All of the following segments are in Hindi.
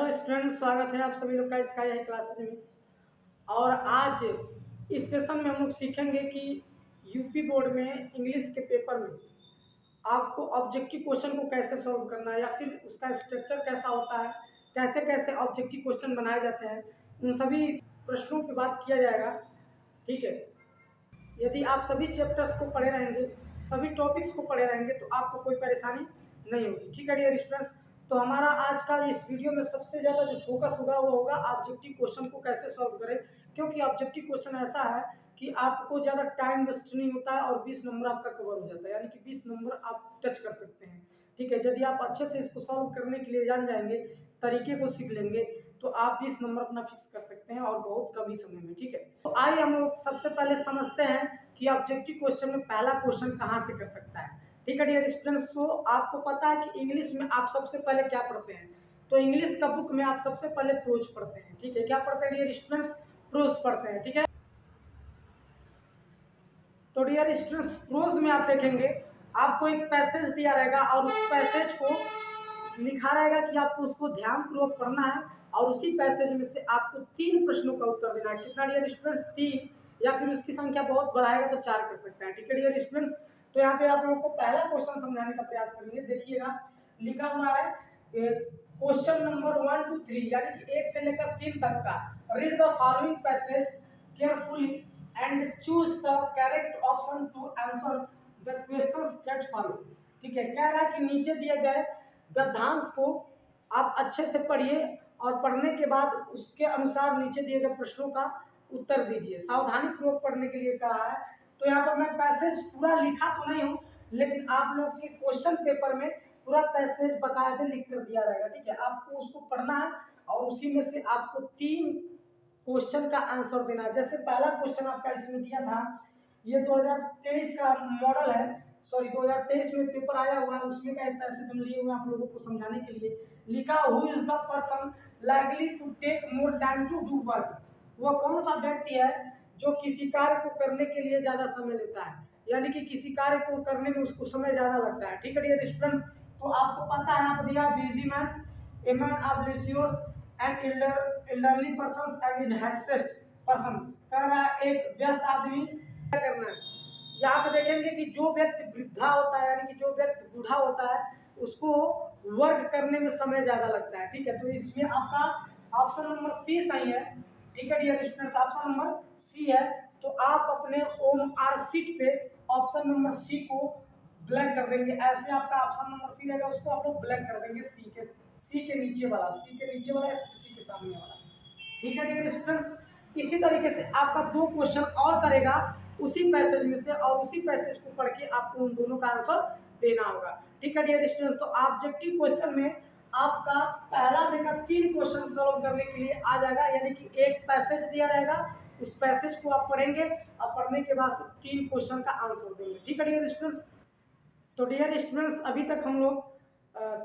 हेलो स्टूडेंट, स्वागत है आप सभी लोग का स्काई हाई क्लासेस में। और आज इस सेशन में हम लोग सीखेंगे कि यूपी बोर्ड में इंग्लिश के पेपर में आपको ऑब्जेक्टिव क्वेश्चन को कैसे सॉल्व करना है या फिर उसका स्ट्रक्चर कैसा होता है, कैसे कैसे ऑब्जेक्टिव क्वेश्चन बनाए जाते हैं, उन सभी प्रश्नों पर बात किया जाएगा। ठीक है, यदि आप सभी चैप्टर्स को पढ़े रहेंगे, सभी टॉपिक्स को पढ़े रहेंगे तो आपको कोई परेशानी नहीं होगी। ठीक है डियर स्टूडेंट्स, तो हमारा आज का इस वीडियो में सबसे ज़्यादा जो फोकस होगा वो होगा ऑब्जेक्टिव क्वेश्चन को कैसे सॉल्व करें, क्योंकि ऑब्जेक्टिव क्वेश्चन ऐसा है कि आपको ज़्यादा टाइम वेस्ट नहीं होता है और 20 नंबर आपका कवर हो जाता है, यानी कि 20 नंबर आप टच कर सकते हैं। ठीक है, यदि आप अच्छे से इसको सॉल्व करने के लिए जान जाएंगे, तरीके को सीख लेंगे, तो आप 20 नंबर अपना फिक्स कर सकते हैं और बहुत कम ही समय में। ठीक है, तो आइए हम लोग सबसे पहले समझते हैं कि ऑब्जेक्टिव क्वेश्चन में पहला क्वेश्चन कहाँ से कर सकता है। ठीक है डियर स्टूडेंट्स, तो आपको पता है कि इंग्लिश में आप सबसे पहले क्या पढ़ते हैं, तो इंग्लिश का बुक में आप सबसे पहले प्रोज पढ़ते हैं। ठीक है, क्या पढ़ते हैं डियर स्टूडेंट्स? प्रोज पढ़ते हैं। ठीक है, तो डियर स्टूडेंट्स प्रोज में आप देखेंगे आपको एक पैसेज दिया रहेगा और उस पैसेज को लिखा रहेगा कि आपको उसको ध्यानपूर्वक पढ़ना है और उसी पैसेज में से आपको 3 प्रश्नों का उत्तर देना है। कितना डियर स्टूडेंट्स? 3, या फिर उसकी संख्या बहुत बढ़ाएगा तो 4 कर सकते हैं। ठीक है डियर स्टूडेंट्स, तो यहाँ पे आप लोगों को पहला क्वेश्चन समझाने का प्रयास करेंगे। देखिएगा लिखा हुआ है क्वेश्चन नंबर 1 to 3, यानी कि 1 से लेकर 3 तक का। Read the following passage carefully and choose the correct option to answer the questions that follow. ठीक है, कह रहा है कि नीचे दिए गए गद्यांश को आप अच्छे से पढ़िए और पढ़ने के बाद उसके अनुसार नीचे दिए गए प्रश्नों का उत्तर दीजिए। सावधानी पूर्वक पढ़ने के लिए कहा है। तो यहाँ पर मैं पैसेज पूरा लिखा तो नहीं हूँ, लेकिन आप लोग के क्वेश्चन पेपर में पूरा पैसेज बकायदे लिख कर दिया रहेगा। ठीक है, आपको उसको पढ़ना है और उसी में से आपको 3 क्वेश्चन का आंसर देना है। जैसे पहला क्वेश्चन आपका इसमें दिया था, ये 2023 का मॉडल है, सॉरी 2023 में पेपर आया हुआ है, उसमें का एक पैसेज हम लिए हुए आप लोगों को समझाने के लिए। लिखा who is the person likely to take more time to do work. वह कौन सा व्यक्ति है जो किसी कार्य को करने के लिए ज्यादा समय लेता है, यानी कि किसी कार्य को करने में उसको समय ज्यादा लगता है। ठीक है डियर स्टूडेंट, तो आपको पता है यहाँ पर दिया busy man, a man oblivious and elderly person and inexperienced person. कह रहा है एक व्यस्त आदमी क्या करना है। यहाँ पे देखेंगे कि जो व्यक्ति वृद्धा होता है, यानी कि जो व्यक्ति बूढ़ा होता है, उसको वर्क करने में समय ज्यादा लगता है। ठीक है, तो इसमें आपका ऑप्शन नंबर सी सही है। ठीक है dear students, option number C है। तो आप अपने OMR शीट पे ऑप्शन नंबर सी को ब्लैक कर देंगे। ऐसे आपका ऑप्शन नंबर सी रहेगा, उसको आप लोग ब्लैक कर देंगे सी के नीचे वाला, सी के नीचे वाला या सी के सामने वाला। ठीक है डियर स्टूडेंट्स, इसी तरीके से आपका 2 क्वेश्चन और करेगा उसी पैसेज में से, और उसी पैसेज को पढ़ के आपको उन दोनों का आंसर देना होगा। ठीक है डियर स्टूडेंट्स, तो ऑब्जेक्टिव क्वेश्चन में आपका पहला देखा 3 क्वेश्चन सॉल्व करने के लिए आ जाएगा, यानी कि एक पैसेज दिया रहेगा, उस पैसेज को आप पढ़ेंगे और पढ़ने के बाद 3 क्वेश्चन का आंसर देंगे। ठीक है डियर स्टूडेंट्स, तो डियर स्टूडेंट्स अभी तक हम लोग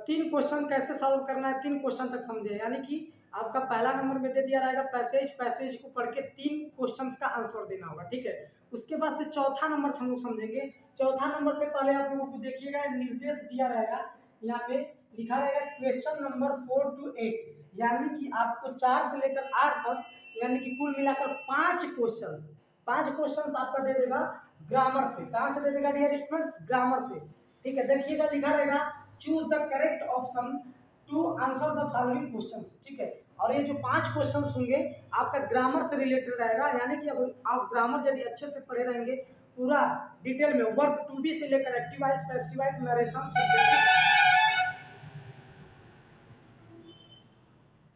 3 क्वेश्चन कैसे सॉल्व करना है 3 क्वेश्चन तक समझे, यानी कि आपका पहला नंबर में दे दिया रहेगा पैसेज को पढ़ के 3 क्वेश्चंस का आंसर देना होगा। ठीक है, उसके बाद से चौथा नंबर हम लोग समझेंगे। चौथा नंबर से पहले आप लोगों को देखिएगा निर्देश दिया रहेगा, यहाँ पे लिखा रहेगा क्वेश्चन नंबर 4 to 8, यानी कि आपको 4 से लेकर 8 तक, यानी कि कुल मिलाकर 5 क्वेश्चन आपका दे देगा ग्रामर से। कहाँ से दे देगा डियर स्टूडेंट्स? ग्रामर से। ठीक है, देखिएगा लिखा रहेगा choose the correct option to answer the following questions. ठीक है, और ये जो 5 क्वेश्चंस होंगे आपका ग्रामर से रिलेटेड रहेगा, यानी कि अब आप ग्रामर यदि अच्छे से पढ़े रहेंगे पूरा डिटेल में, वर्ब टू बी से लेकर active voice, passive voice, narration,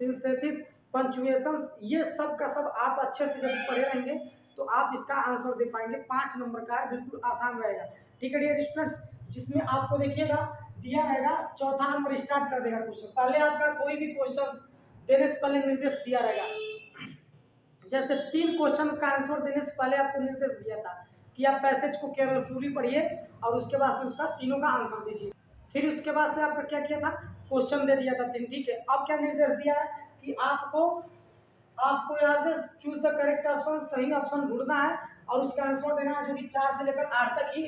synthesis, punctuations, ये सब का सब आप अच्छे से जब पढ़े रहेंगे तो आप इसका आंसर दे पाएंगे। 5 नंबर का है, बिल्कुल आसान रहेगा। ठीक है डियर स्टूडेंट्स, जिसमें आपको देखिएगा दिया रहेगा चौथा नंबर स्टार्ट कर देगा क्वेश्चन। पहले आपका कोई भी क्वेश्चन देने से पहले निर्देश दिया रहेगा, जैसे 3 क्वेश्चन का आंसर देने से पहले आपको निर्देश दिया था कि आप पैसेज को केयरफुली पढ़िए और उसके बाद से उसका तीनों का आंसर दीजिए। फिर उसके बाद से आपका क्या किया था, क्वेश्चन दे दिया था 3। ठीक है, अब क्या निर्देश दिया है कि आपको यहाँ से चूज द करेक्ट ऑप्शन, सही ऑप्शन ढूंढना है और उसका आंसर देना है, जो कि 4 से लेकर 8 तक ही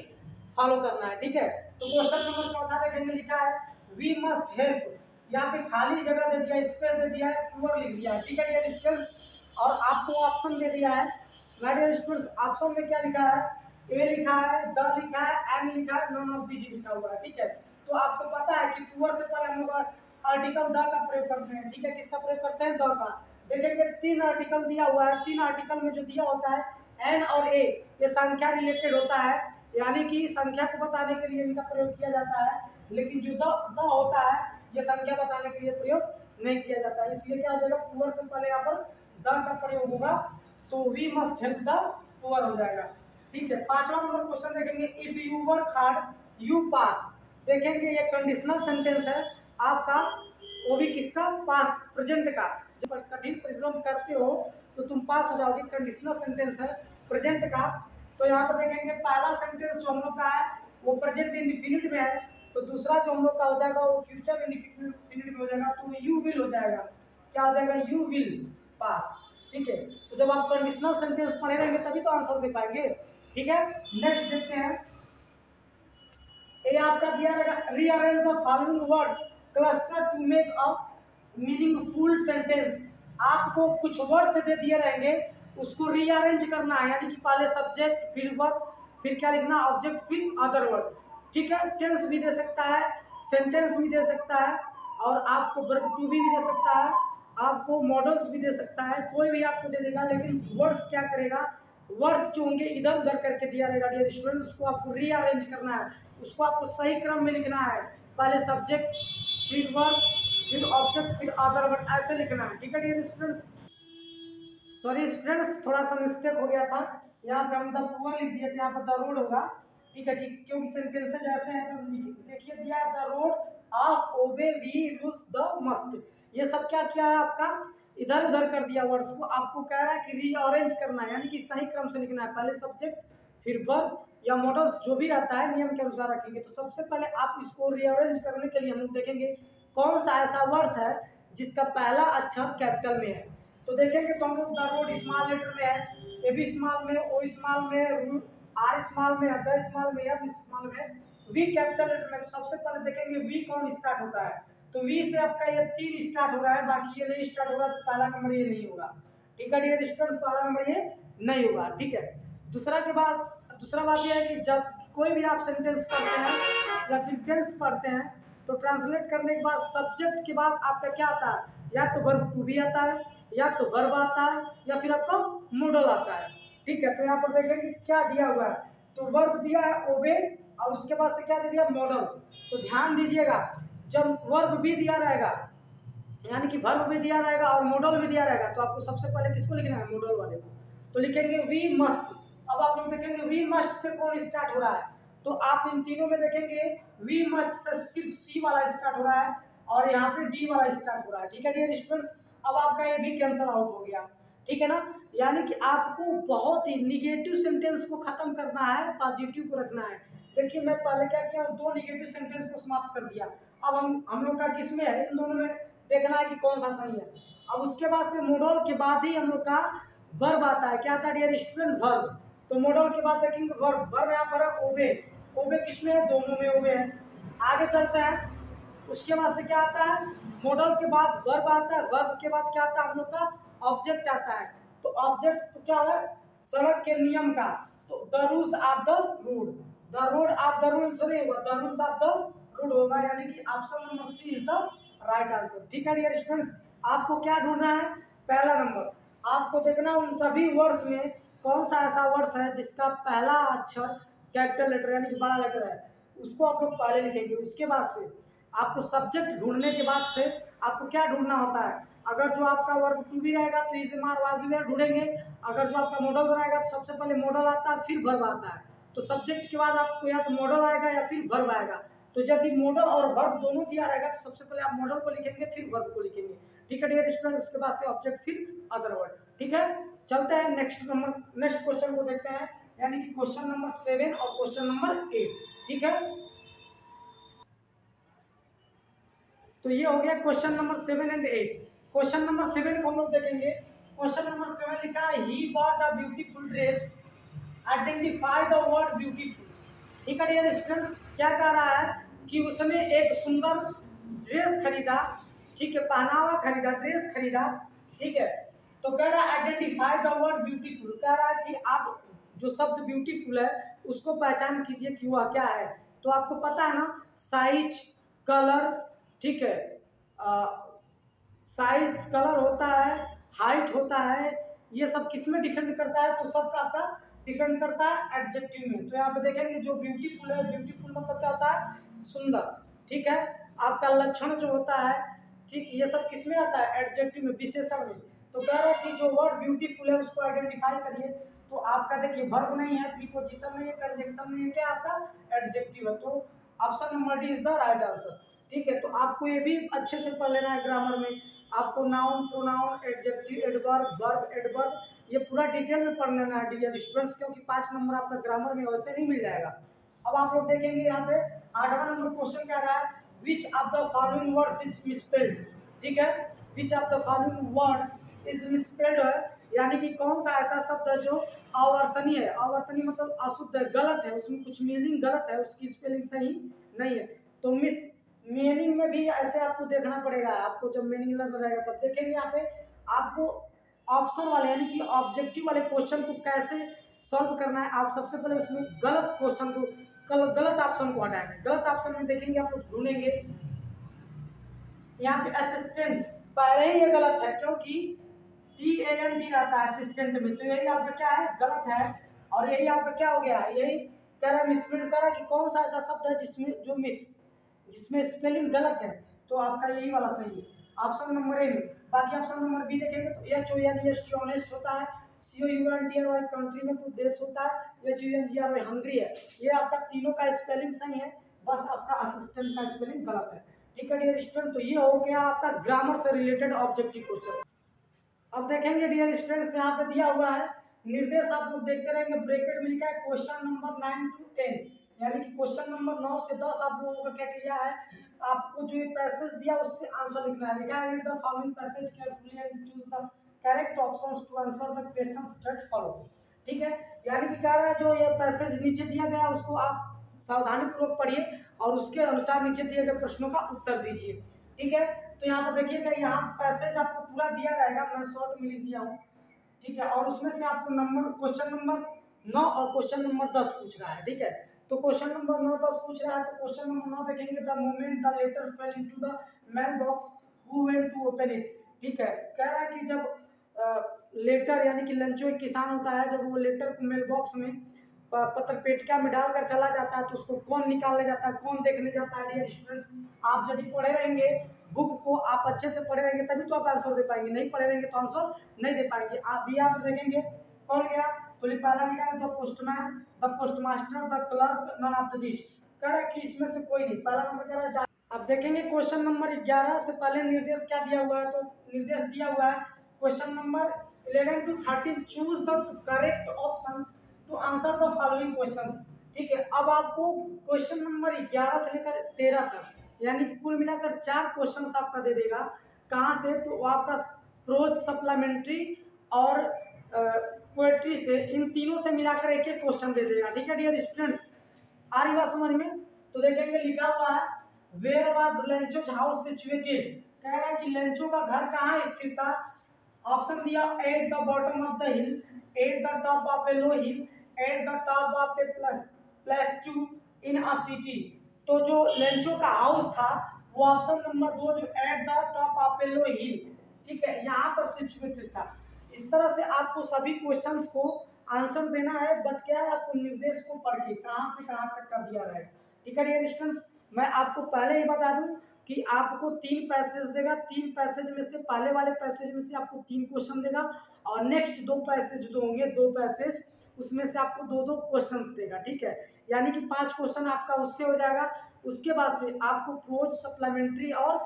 फॉलो करना है। ठीक है, तो क्वेश्चन नंबर चौथा देखेंगे, लिखा है वी मस्ट हेल्प यहाँ पे खाली जगह दे दिया, स्पेस दे दिया है, पुअर लिख दिया है। ठीक है डियर स्टूडेंट्स, और आपको ऑप्शन दे दिया है। डियर स्टूडेंट्स, ऑप्शन में क्या लिखा है, ए लिखा है, द लिखा है, एन लिखा है, नॉन ऑफ दीज लिखा हुआ है। ठीक है, तो आपको पता है कि पुअर से पहले हम लोग आर्टिकल द का प्रयोग करते हैं। ठीक है, किसका प्रयोग करते हैं, द का। देखेंगे 3 आर्टिकल दिया हुआ है, 3 आर्टिकल में जो दिया होता है एन और ए, ये संख्या रिलेटेड होता है, यानी कि संख्या को बताने के लिए इनका प्रयोग किया जाता है। लेकिन जो द होता है ये संख्या बताने के लिए प्रयोग नहीं किया जाता है। इसलिए क्या हो जाएगा, पुअर से पहले यहाँ पर द का प्रयोग होगा, तो we must help the poor हो जाएगा। ठीक है, 5वां नंबर क्वेश्चन देखेंगे, if you work hard you pass. देखेंगे ये कंडीशनल सेंटेंस है आपका, वो भी किसका, पास, प्रेजेंट का। जब कठिन परिश्रम करते हो तो तुम पास हो जाओगे, कंडीशनल सेंटेंस है प्रेजेंट का। तो यहाँ पर देखेंगे पहला सेंटेंस जो हम लोग का है वो प्रेजेंट इंडिफिनिट में है, तो दूसरा जो हम लोग का हो जाएगा वो फ्यूचर इंडिफिनिट में हो जाएगा, तो यू विल हो जाएगा। क्या हो जाएगा, यू विल पास। ठीक है, तो जब आप कंडीशनल सेंटेंस पढ़े रहेंगे तभी तो आंसर दे पाएंगे। ठीक है, नेक्स्ट देखते हैं, ये आपका दिया रहेगा, rearrange the following words cluster to make a meaningful sentence. आपको कुछ वर्ड्स दे दिए रहेंगे, उसको रीअरेंज करना है, यानी कि पहले सब्जेक्ट फिर वर्ब, फिर क्या लिखना, ऑब्जेक्ट फिर अदर वर्ड। ठीक है, टेंस भी दे सकता है, सेंटेंस भी दे सकता है, और आपको वर्ब टू भी दे सकता है, आपको मॉडल्स भी दे सकता है, कोई भी आपको दे देगा। लेकिन वर्ड्स क्या करेगा, वर्ड्स जो होंगे इधर उधर करके दिया रहेगा डियर स्टूडेंट, उसको आपको रीअरेंज करना है, उसको आपको सही क्रम में लिखना है, पहले सब्जेक्ट फिर वर्ब फिर ऑब्जेक्ट फिर अदर वर्ड, ऐसे लिखना है। ठीक है डियर स्टूडेंट्स, सॉरी स्टूडेंट्स, थोड़ा सा मिस्टेक हो गया था, यहाँ पे हम द पुअर लिख दिए थे, यहाँ पर द रोड होगा। ठीक है, क्योंकि सेंटेंसेज ऐसे हैं तो देखिए दिया है the road of obey we rules the must. ये सब क्या किया है आपका, इधर उधर कर दिया वर्ड्स को, आपको कह रहा है कि रीअरेंज करना है, यानी कि सही क्रम से लिखना है, पहले सब्जेक्ट फिर वर्ब या मॉडल्स जो भी रहता है नियम के अनुसार रखेंगे। तो सबसे पहले आप इसको रीअरेंज करने के लिए हम लोग देखेंगे कौन सा ऐसा वर्ड्स है जिसका पहला अक्षर कैपिटल में है। तो देखेंगे तो हम लोग द रोड स्मॉल लेटर में है, ए बी स्मॉल में, ओ स्मॉल में, आर स्मॉल में, द स्मॉल में, एम स्मॉल में, वी कैपिटल लेटर में। सबसे पहले देखेंगे वी कौन स्टार्ट होता है, तो वी से आपका ये 3 स्टार्ट हो रहा है, बाकी ये नहीं स्टार्ट होगा, तो पहला नंबर ये नहीं होगा। ठीक है डियर स्टूडेंट्स, पहला नंबर ये नहीं होगा। ठीक है, दूसरा बात यह है कि जब कोई भी आप सेंटेंस पढ़ते हैं या फिर टेंस पढ़ते हैं तो ट्रांसलेट करने के बाद सब्जेक्ट के बाद आपका क्या आता है, या तो वर्ब टू भी आता है, या तो वर्ब आता है, या फिर आपका मॉडल आता है। ठीक है, तो यहाँ पर देखेंगे क्या दिया हुआ है, तो वर्ब दिया है ओबे, और उसके बाद से क्या दे दिया, मॉडल। तो ध्यान दीजिएगा, जब वर्ब भी दिया रहेगा, यानी कि वर्ब भी दिया रहेगा और मॉडल भी दिया रहेगा, तो आपको सबसे पहले किसको लिखना है, मॉडल वाले को। तो लिखेंगे वी मस्ट। अब आप लोग देखेंगे वी मस्ट से कौन स्टार्ट हो रहा है, तो आप इन तीनों में देखेंगे वी मस्ट से सिर्फ सी वाला स्टार्ट हो रहा है और यहाँ पे डी वाला स्टार्ट हो रहा है। ठीक है डियर स्टूडेंट्स, अब आपका ये भी कैंसिल आउट हो गया। ठीक है ना, यानी कि आपको बहुत ही निगेटिव सेंटेंस को खत्म करना है, पॉजिटिव को रखना है। देखिए मैं पहले क्या किया, 2 निगेटिव सेंटेंस को समाप्त कर दिया। अब हम लोग का किसमें है, इन दोनों में देखना है कि कौन सा सही है। अब उसके बाद से मॉडल के बाद ही हम लोग का वर्ब आता है, क्या आता है डियर स्टूडेंट, वर्ब। तो मॉडल के बाद देखेंगे वर्ब, वर्ब यहाँ पर है ओबे, ओबे किसमें है, दोनों में ओबे है। आगे चलते हैं, उसके बाद से क्या आता है, मॉडल के बाद वर्ब आता है, वर्ब के बाद क्या आता है हम लोग का, ऑब्जेक्ट आता है। तो ऑब्जेक्ट तो क्या है, सड़क के नियम का, तो the rules of the road, the road of the rules नहीं होगा, the rules of the road होगा, यानी कि option number C is the right answer. ठीक है डियर स्टूडेंट्स, आपको क्या ढूंढना है, पहला नंबर आपको देखना उन सभी वर्ड्स में कौन सा ऐसा वर्ड्स है जिसका पहला अक्षर कैपिटल लेटर यानी कि बड़ा लेटर है, उसको आप लोग पहले लिखेंगे। उसके बाद से आपको सब्जेक्ट ढूंढने के बाद से आपको क्या ढूंढना होता है, अगर जो आपका वर्ब टू भी रहेगा तो इसे मार वाजिब ढूंढेंगे, अगर जो आपका मॉडल रहेगा तो सबसे पहले मॉडल आता है फिर वर्ब आता है। तो सब्जेक्ट के बाद आपको या तो मॉडल आएगा या फिर वर्ब आएगा। तो यदि मॉडल और वर्ब दोनों दिया रहेगा तो सबसे पहले आप मॉडल को लिखेंगे फिर वर्ब को लिखेंगे। ठीक है डियर स्टूडेंट, उसके बाद से ऑब्जेक्ट फिर अदर वर्ड। ठीक है, चलते हैं नेक्स्ट क्वेश्चन को देखते हैं, यानी कि क्वेश्चन नंबर 7 और क्वेश्चन नंबर 8। ठीक है, तो ये हो गया question number 7 and 8। Question number 7 को हम लोग देखेंगे। क्वेश्चन नंबर 7 लिखा है he bought a beautiful dress, identify the word beautiful. ठीक है डियर स्टूडेंट्स, क्या कह रहा है कि उसने एक सुंदर ड्रेस खरीदा, ठीक है, पहनावा खरीदा, ड्रेस खरीदा, ठीक है। तो कह रहा है आइडेंटिफाई द वर्ड ब्यूटीफुल, कह रहा है कि आप जो शब्द ब्यूटीफुल है उसको पहचान कीजिए कि वह क्या है। तो आपको पता है ना, साइज, कलर, ठीक है, साइज, कलर होता है, हाइट होता है, ये सब किस में डिपेंड करता है? तो सबका आपका डिपेंड करता है एडजेक्टिव में। तो यहाँ पे देखेंगे जो ब्यूटीफुल है, ब्यूटीफुल मतलब क्या होता है? सुंदर, ठीक है। आपका लक्षण जो होता है, ठीक, ये सब किस में आता है? एडजेक्टिव में, विशेषण में। तो कह रहा है कि जो वर्ड ब्यूटीफुल है उसको आइडेंटिफाई करिए। तो आपका देखिए वर्ब नहीं है, प्रीपोजिशन नहीं है, कंजंक्शन नहीं है, क्या आपका एडजेक्टिव है। तो option number D is the right answer, ठीक है। तो आपको ये भी अच्छे से पढ़ लेना है ग्रामर में। आपको noun, pronoun, adjective, adverb, verb, adverb, ये पूरा डिटेल में पढ़ लेना है डियर स्टूडेंट्स, क्योंकि 5 नंबर आपका ग्रामर में वैसे नहीं मिल जाएगा। अब आप लोग देखेंगे यहाँ पे 8वां नंबर क्वेश्चन क्या रहा है? Which of the following word is misspelled, ठीक है। Which of the following word is misspelled है, यानी कि कौन सा ऐसा शब्द है जो अवर्तनीय है। अवर्तनीय मतलब अशुद्ध है, गलत है, उसमें कुछ मीनिंग गलत है, उसकी स्पेलिंग सही नहीं है। तो मिस मीनिंग में भी ऐसे आपको देखना पड़ेगा। आपको जब मीनिंग लग रहेगा तब देखेंगे यहाँ पे आपको ऑप्शन वाले यानी कि ऑब्जेक्टिव वाले क्वेश्चन को कैसे सॉल्व करना है। आप सबसे पहले उसमें गलत क्वेश्चन को, गलत ऑप्शन को हटाएंगे। गलत ऑप्शन में देखेंगे आप लोग ढूंढेंगे, यहाँ पे असिस्टेंट, पहले ही ये गलत है क्योंकि TANT रहता है असिस्टेंट में, तो यही आपका क्या है? गलत है। और यही आपका क्या हो गया? यही कह रहा है, मिसप्रिंट कर रहा है कि कौन सा ऐसा शब्द है जिसमें स्पेलिंग गलत है। तो आपका यही वाला सही है, ऑप्शन नंबर ए में। बाकी ऑप्शन नंबर बी देखेंगे तो HONEST ऑनेस्ट होता है, COUNTRY कंट्री में तो देश होता है, HUNGRY हंगरी है। ये आपका तीनों का स्पेलिंग सही है, बस आपका असिस्टेंट का स्पेलिंग गलत है, ठीक है डियर स्टूडेंट। तो ये हो गया आपका ग्रामर से रिलेटेड ऑब्जेक्टिव क्वेश्चन। अब देखेंगे डियर स्टूडेंट्स, यहाँ पे दिया हुआ है निर्देश, आप लोग देखते रहेंगे, ब्रैकेट में लिखा है क्वेश्चन नंबर 9 to 10, यानी कि क्वेश्चन नंबर 9 से 10 आप लोगों का क्या किया है? आपको जो ये पैसेज दिया उससे आंसर लिखना है। लिखा है read the following passage carefully and choose the correct options to answer the questions that follow, ठीक है। यानी कि कह रहा है जो ये पैसेज नीचे दिया गया उसको आप सावधानी पूर्वक पढ़िए और उसके अनुसार नीचे दिए गए प्रश्नों का उत्तर दीजिए, ठीक है। तो यहाँ पर देखिएगा, यहाँ पैसेज आपको पूरा दिया रहेगा, मैं शॉर्ट में लिख दिया हूँ, ठीक है। और उसमें से आपको नंबर क्वेश्चन नंबर 9 और क्वेश्चन नंबर 10 पूछ रहा है, ठीक है। तो क्वेश्चन नंबर 9 10 पूछ रहा है, तो क्वेश्चन नंबर 9 देखेंगे, the moment the letter fell into the mail box who went to open it, ठीक है। कह रहा है कि जब लेटर यानी कि लंचो एक किसान होता है, जब वो लेटर को मेल बॉक्स में पत्र पेटिका में डालकर चला जाता है तो उसको कौन निकालने जाता है, कौन देखने जाता है? डियर स्टूडेंट्स, आप यदि पढ़े रहेंगे बुक को, आप अच्छे से पढ़े रहेंगे तभी तो आप आंसर दे पाएंगे, नहीं पढ़े रहेंगे तो आंसर नहीं दे पाएंगे। आप भी आप देखेंगे कौन गया, तो पहला लिखा है the postman, the postmaster, the clerk, none of the this. कह रहा है कि इसमें से कोई नहीं, पहला नंबर कह रहा है। अब देखेंगे क्वेश्चन नंबर 11 से पहले निर्देश क्या दिया हुआ है, तो निर्देश दिया हुआ है question number 11 to 13 choose the correct option to answer the following questions, ठीक है। अब आपको क्वेश्चन नंबर 11 से लेकर 13 तक यानी कि कुल मिलाकर 4 क्वेश्चंस आपका दे देगा। कहाँ से? तो वो आपका प्रोज, सप्लीमेंट्री और पोएट्री से, इन तीनों से मिलाकर एक एक क्वेश्चन दे देगा, ठीक है डियर स्टूडेंट्स। आ रही बात समझ में? तो देखेंगे लिखा हुआ है where was Lencho's house situated, कह रहा है कि लेंचो का घर कहाँ स्थित था। ऑप्शन दिया at the bottom of the hill, at the top of A low hill, at the top of a place 2 in a city. तो जो लेंचो का हाउस था वो ऑप्शन नंबर 2 जो एट द टॉप ऑफ ए लो हिल, ठीक है, यहाँ पर सिचुएटेड था। इस तरह से आपको सभी क्वेश्चंस को आंसर देना है, बट क्या है आपको निर्देश को पढ़ के कहाँ से कहाँ तक का दिया रहेगा, ठीक है डियर स्टूडेंट्स। मैं आपको पहले ही बता दूं कि आपको 3 पैसेज देगा, 3 पैसेज में से पहले वाले पैसेज में से आपको 3 क्वेश्चन देगा और नेक्स्ट 2 पैसेज जो होंगे 2 पैसेज उसमें से आपको 2-2 क्वेश्चन देगा, ठीक है। यानी कि 5 क्वेश्चन आपका उससे हो जाएगा। उसके बाद से आपको प्रोज, सप्लीमेंट्री और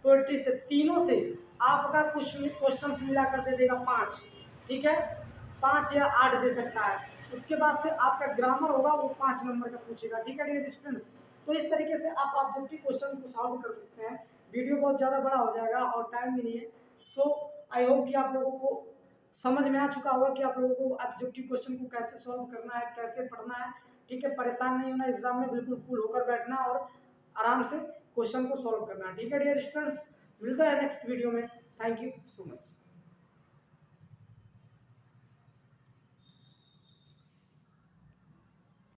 पोएट्री से, तीनों से आपका कुछ क्वेश्चन मिला कर दे देगा 5, ठीक है, 5 या 8 दे सकता है। उसके बाद से आपका ग्रामर होगा वो 5 नंबर का पूछेगा, ठीक है डियर स्टूडेंट्स। तो इस तरीके से आप ऑब्जेक्टिव क्वेश्चन को सॉल्व कर सकते हैं। वीडियो बहुत ज़्यादा बड़ा हो जाएगा और टाइम भी नहीं है। सो आई होप कि आप लोगों को समझ में आ चुका होगा कि आप लोगों को ऑब्जेक्टिव क्वेश्चन को कैसे सॉल्व करना है, कैसे पढ़ना है, ठीक है। परेशान नहीं होना, एग्जाम में बिल्कुल कूल होकर बैठना और आराम से क्वेश्चन को सॉल्व करना है। ठीक है डियर स्टूडेंट्स, मिलता है नेक्स्ट वीडियो में। Thank you so much.